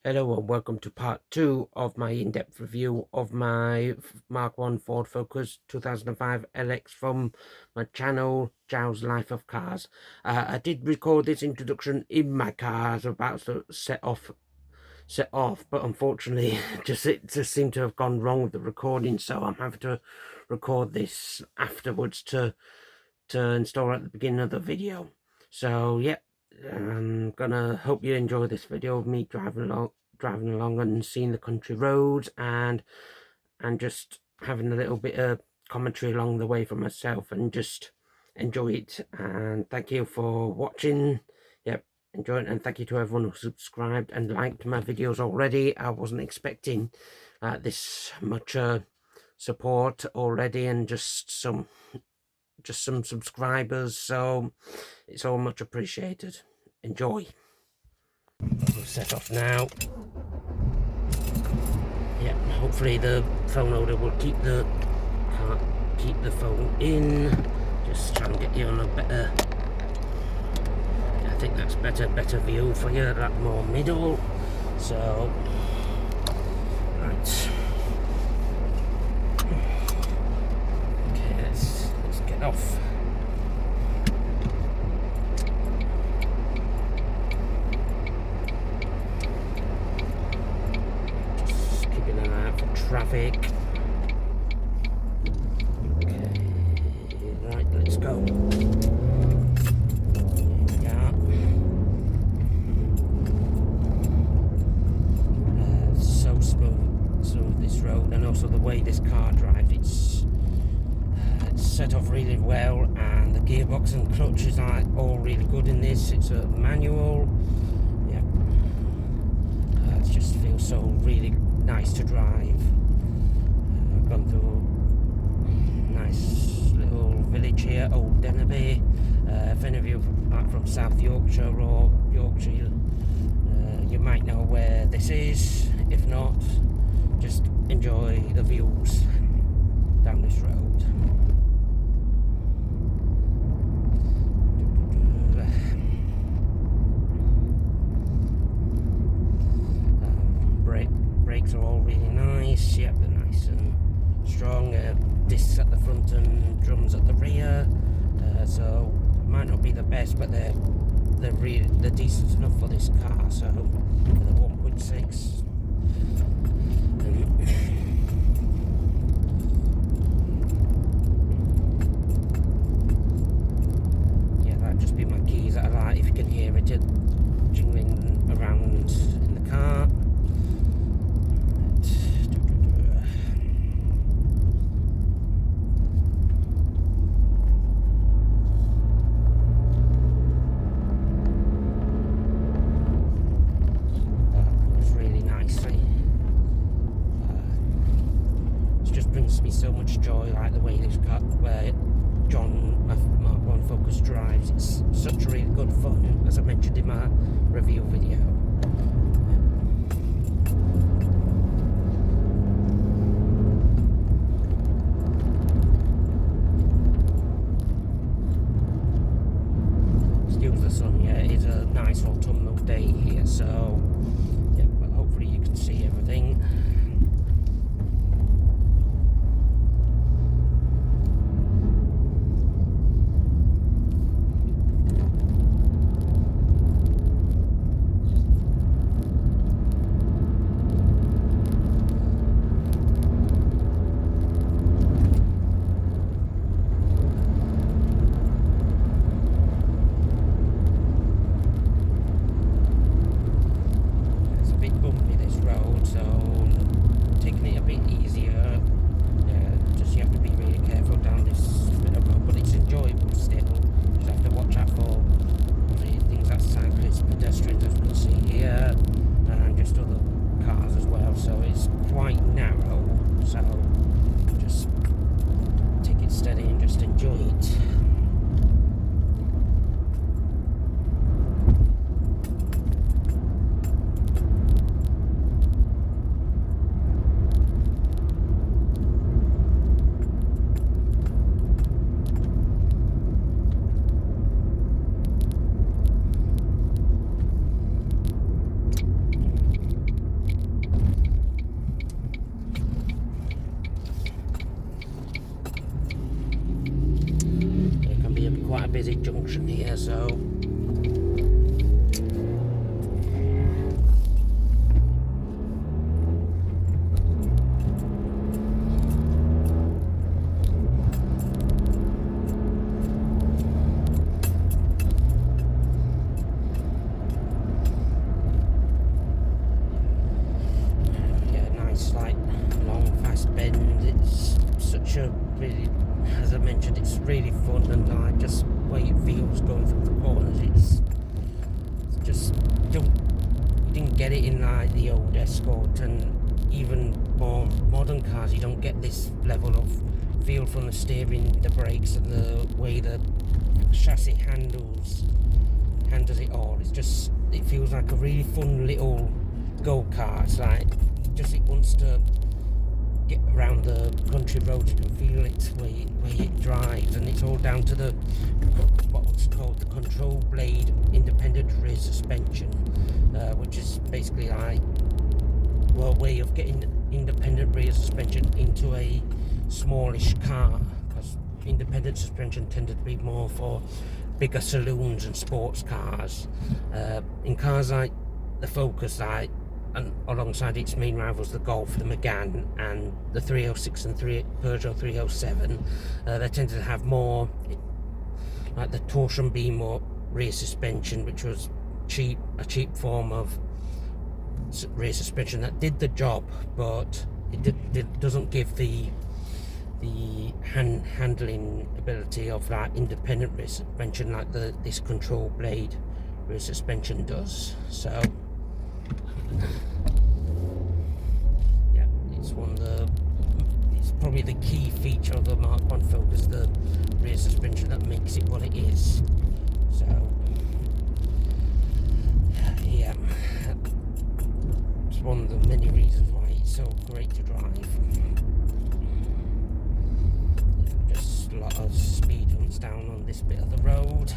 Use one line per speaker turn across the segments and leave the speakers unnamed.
Hello and welcome to part 2 of my in-depth review of my Mk1 Ford Focus 2005 LX from my channel Zhao's Life of Cars. I did record this introduction in my car as I was about to set off, but unfortunately it just seemed to have gone wrong with the recording, so I'm having to record this afterwards to install at the beginning of the video. So yeah, I'm gonna hope you enjoy this video of me driving along and seeing the country roads and just having a little bit of commentary along the way for myself, and just enjoy it. And thank you for watching. Yep, enjoy it, and thank you to everyone who subscribed and liked my videos already. I wasn't expecting this much support already, and just some subscribers, so it's all much appreciated. Enjoy. We'll set off now. Yeah, hopefully the phone holder will keep the phone in. Just try and get you on a better, I think that's better view for you, that more middle. So right, okay, let's get off. Just keeping an eye out for traffic. Okay, right, let's go. Yeah. So smooth this road, and also the way this car drives, it's set off really well, and the gearbox and clutches are all really good in this. It's a manual. Yeah, it just feels so really nice to drive. I've gone through a nice little village here, Old Dennerby. If any of you are from South Yorkshire or Yorkshire, you might know where this is. If not, just enjoy the views down this road. Brakes are all really nice. Yep, they're nice and strong. Discs at the front and drums at the rear. So might not be the best, but they're decent enough for this car. So for the 1.6. Yeah, that'd just be my keys that I like. If you can hear it jingling around in the car. Brings me so much joy, like the way this car, where Mk1 Focus drives. It's such really good fun, as I mentioned in my review video. Excuse the sun, yeah, it is a nice autumnal day here, so yeah, but hopefully you can see everything. It's a bit bumpy, this road, so quite a busy junction here, so yeah, nice like long fast bend. It's such a really, as I mentioned, it's really fun, and like just the way it feels going through the corners, it's just you didn't get it in like the old Escort and even more modern cars. You don't get this level of feel from the steering, the brakes, and the way the chassis handles it all. It's just, it feels like a really fun little go-kart. It's like just it wants to get around the country roads. You can feel it way it drives, and it's all down to the what's called the control blade independent rear suspension, which is basically like, well, a way of getting independent rear suspension into a smallish car, because independent suspension tended to be more for bigger saloons and sports cars. In cars like the Focus, like, and alongside its main rivals, the Golf, the Mk1, and the 306 and Peugeot 307, they tended to have more like the torsion beam or rear suspension, which was a cheap form of rear suspension that did the job, but it doesn't give the handling ability of that independent rear suspension like this control blade rear suspension does. So yeah, it's probably the key feature of the Mk1 Focus, the rear suspension, that makes it what it is. So yeah, it's one of the many reasons why it's so great to drive. Just a lot of speed humps down on this bit of the road.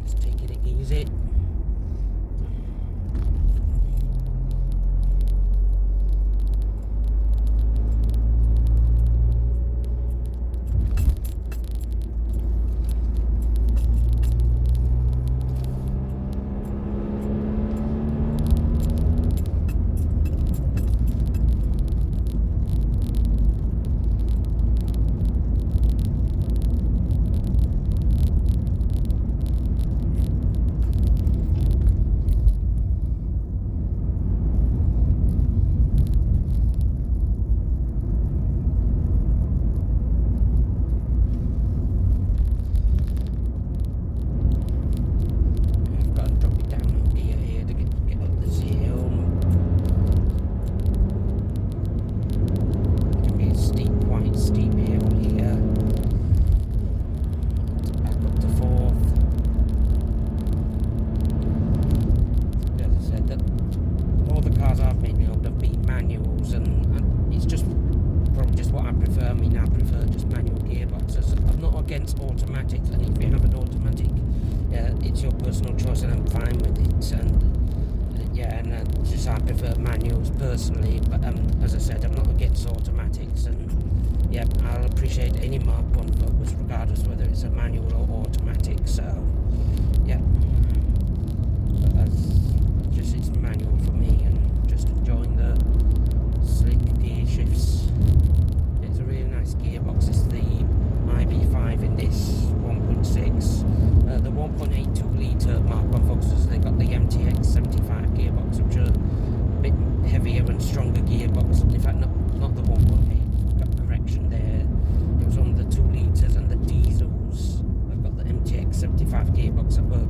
Just taking it easy. Automatics, and if you have an automatic, it's your personal choice, and I'm fine with it. And yeah, and just I prefer manuals personally, but as I said, I'm not against automatics, and yeah, I'll appreciate any Mk1 Focus regardless whether it's a manual or automatic. So yeah, but that's just, it's manual for me, and just enjoying the slick gear shifts. It's a really nice gearbox. It's the IB5 in this 1.6. The 1.82 litre Mk1 Focuses, they got the MTX 75 gearbox, which are a bit heavier and stronger gearbox. In fact, not the 1.8, got correction there. It was on the 2 litres, and the diesels, they've got the MTX 75 gearbox, that were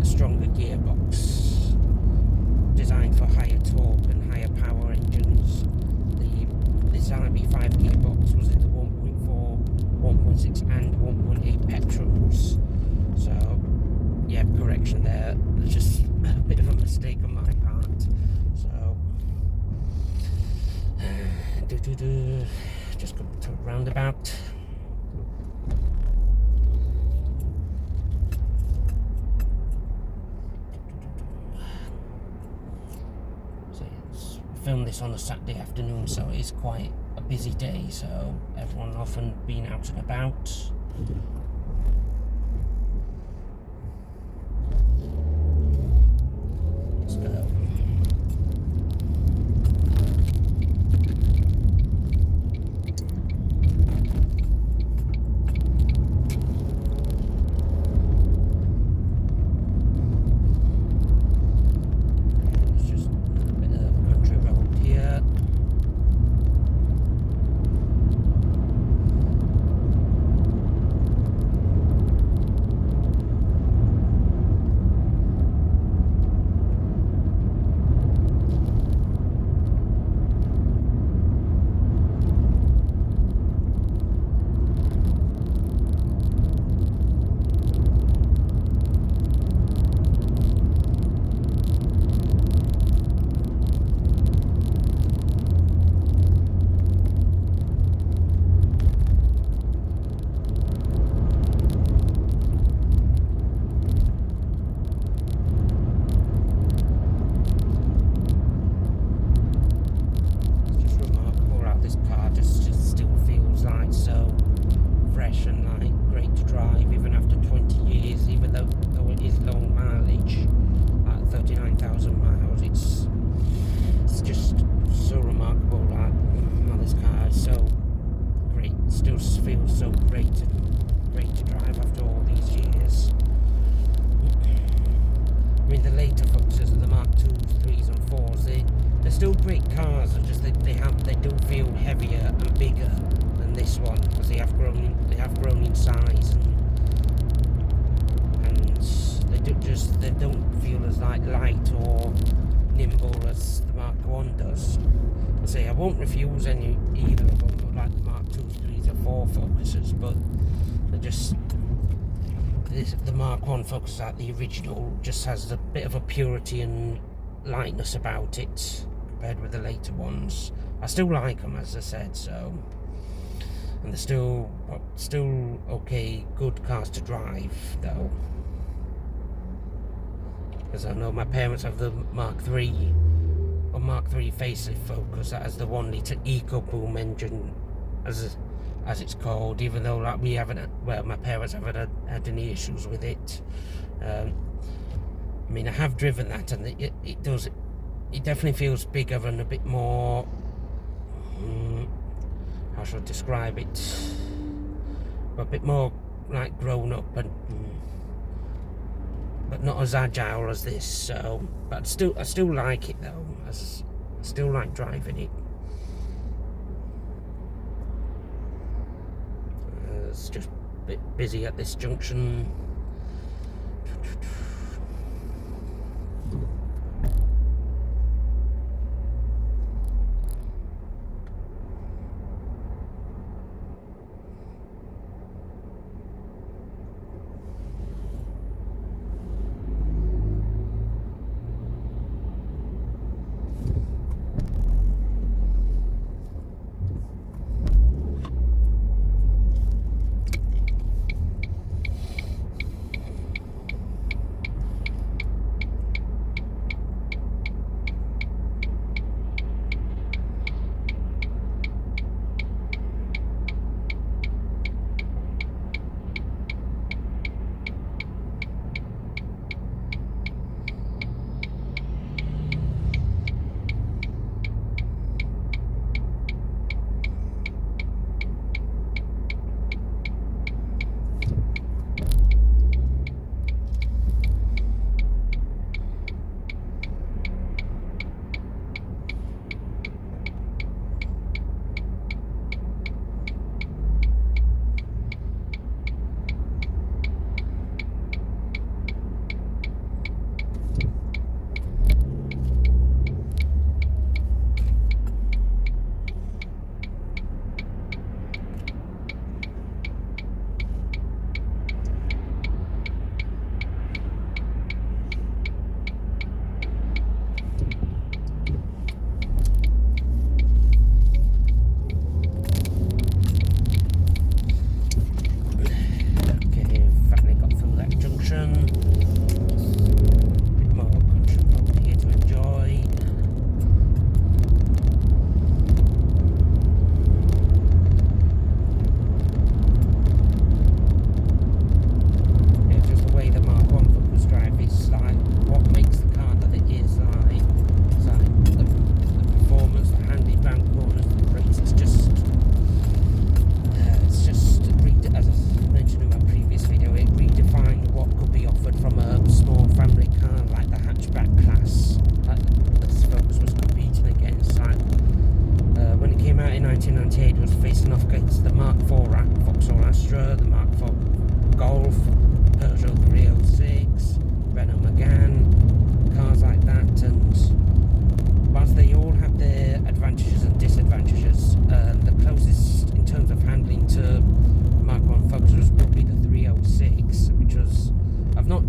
a stronger gearbox, designed for higher torque and higher power engines. This IB5 gearbox was in the 1.4, 1.6 and 1.8 petrols. So yeah, correction there. There's just a bit of a mistake on my part. So just come to a roundabout. So it's filmed this on a Saturday afternoon, so it is quite a busy day, so everyone often been out and about. do feel heavier and bigger than this one, because they have grown in size, and they don't feel as light or nimble as the Mk1 does. I say I won't refuse either of them, like the Mark 2s, 3s or 4 Focuses, but they're just the Mk1 Focus, like the original, just has a bit of a purity and lightness about it compared with the later ones. I still like them, as I said, so, and they're still okay, good cars to drive though. Because I know my parents have the Mark 3 or Mark 3 facelift Focus that has the 1-litre EcoBoom engine, as it's called, even though like we haven't, well, my parents haven't had any issues with it. I mean, I have driven that, and it definitely feels bigger and a bit more, how should I describe it, a bit more like grown up, and but not as agile as this. So, but I still like it though. I still like driving it. It's just a bit busy at this junction.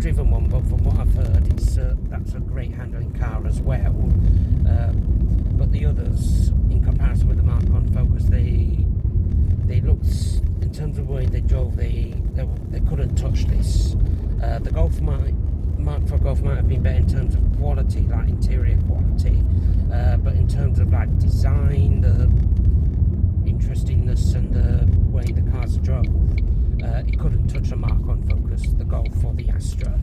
driven one, but from what I've heard, that's a great handling car as well. But the others, in comparison with the Mk1 Focus, they looked, in terms of the way they drove, they couldn't touch this. The Mk1 Golf might have been better in terms of quality, like interior quality, but in terms of like design, the interestingness and the way the cars drove, it couldn't touch the Mk1 Focus, the Golf or the Astra.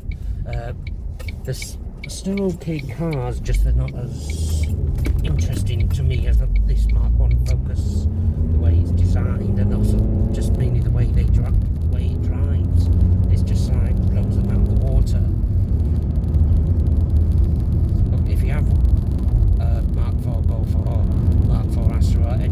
They're still okay cars, just they're not as interesting to me as this Mk1 Focus, the way it's designed, and also just mainly the way it drives. It's just like blows them out of the water. Look, if you have Mk4 Golf or Mk4 Astra or any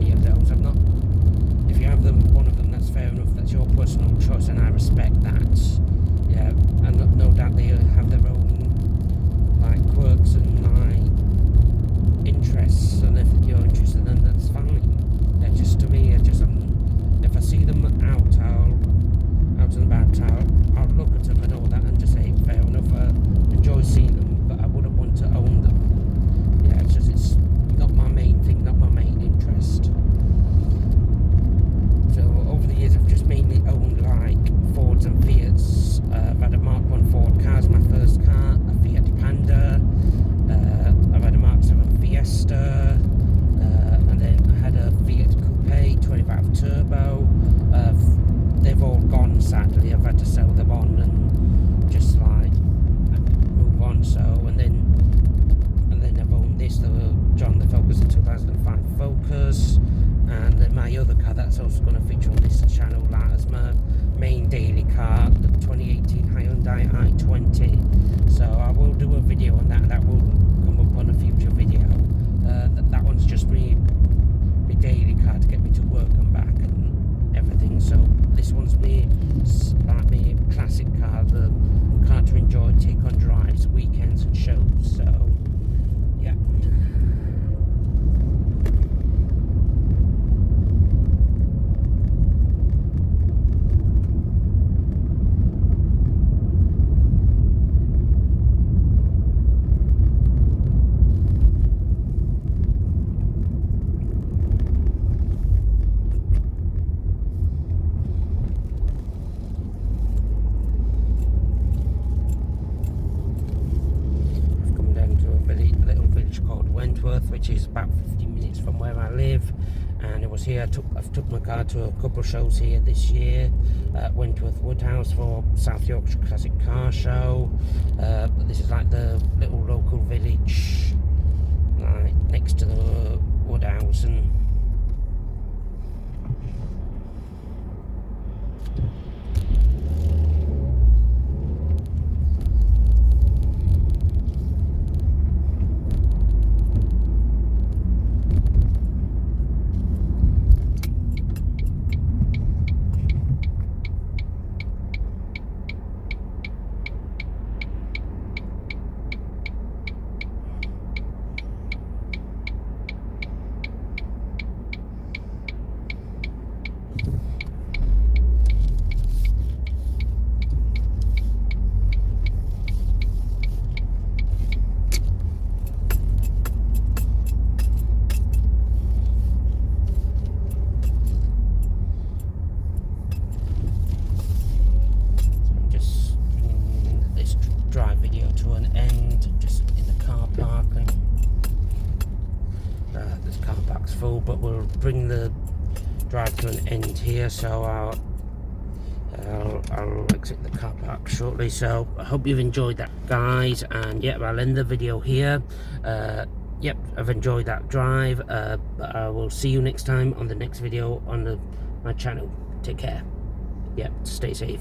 which is about 15 minutes from where I live. And it was here. I've took my car to a couple of shows here this year. Wentworth Woodhouse for South Yorkshire Classic Car Show. This is like the little local village, like next to the Woodhouse. And drive video to an end, just in the car park. And this car park's full, but we'll bring the drive to an end here, so I'll exit the car park shortly. So I hope you've enjoyed that, guys, and yep, I'll end the video here. Yep, I've enjoyed that drive, but I will see you next time on the next video on my channel. Take care. Yep, stay safe.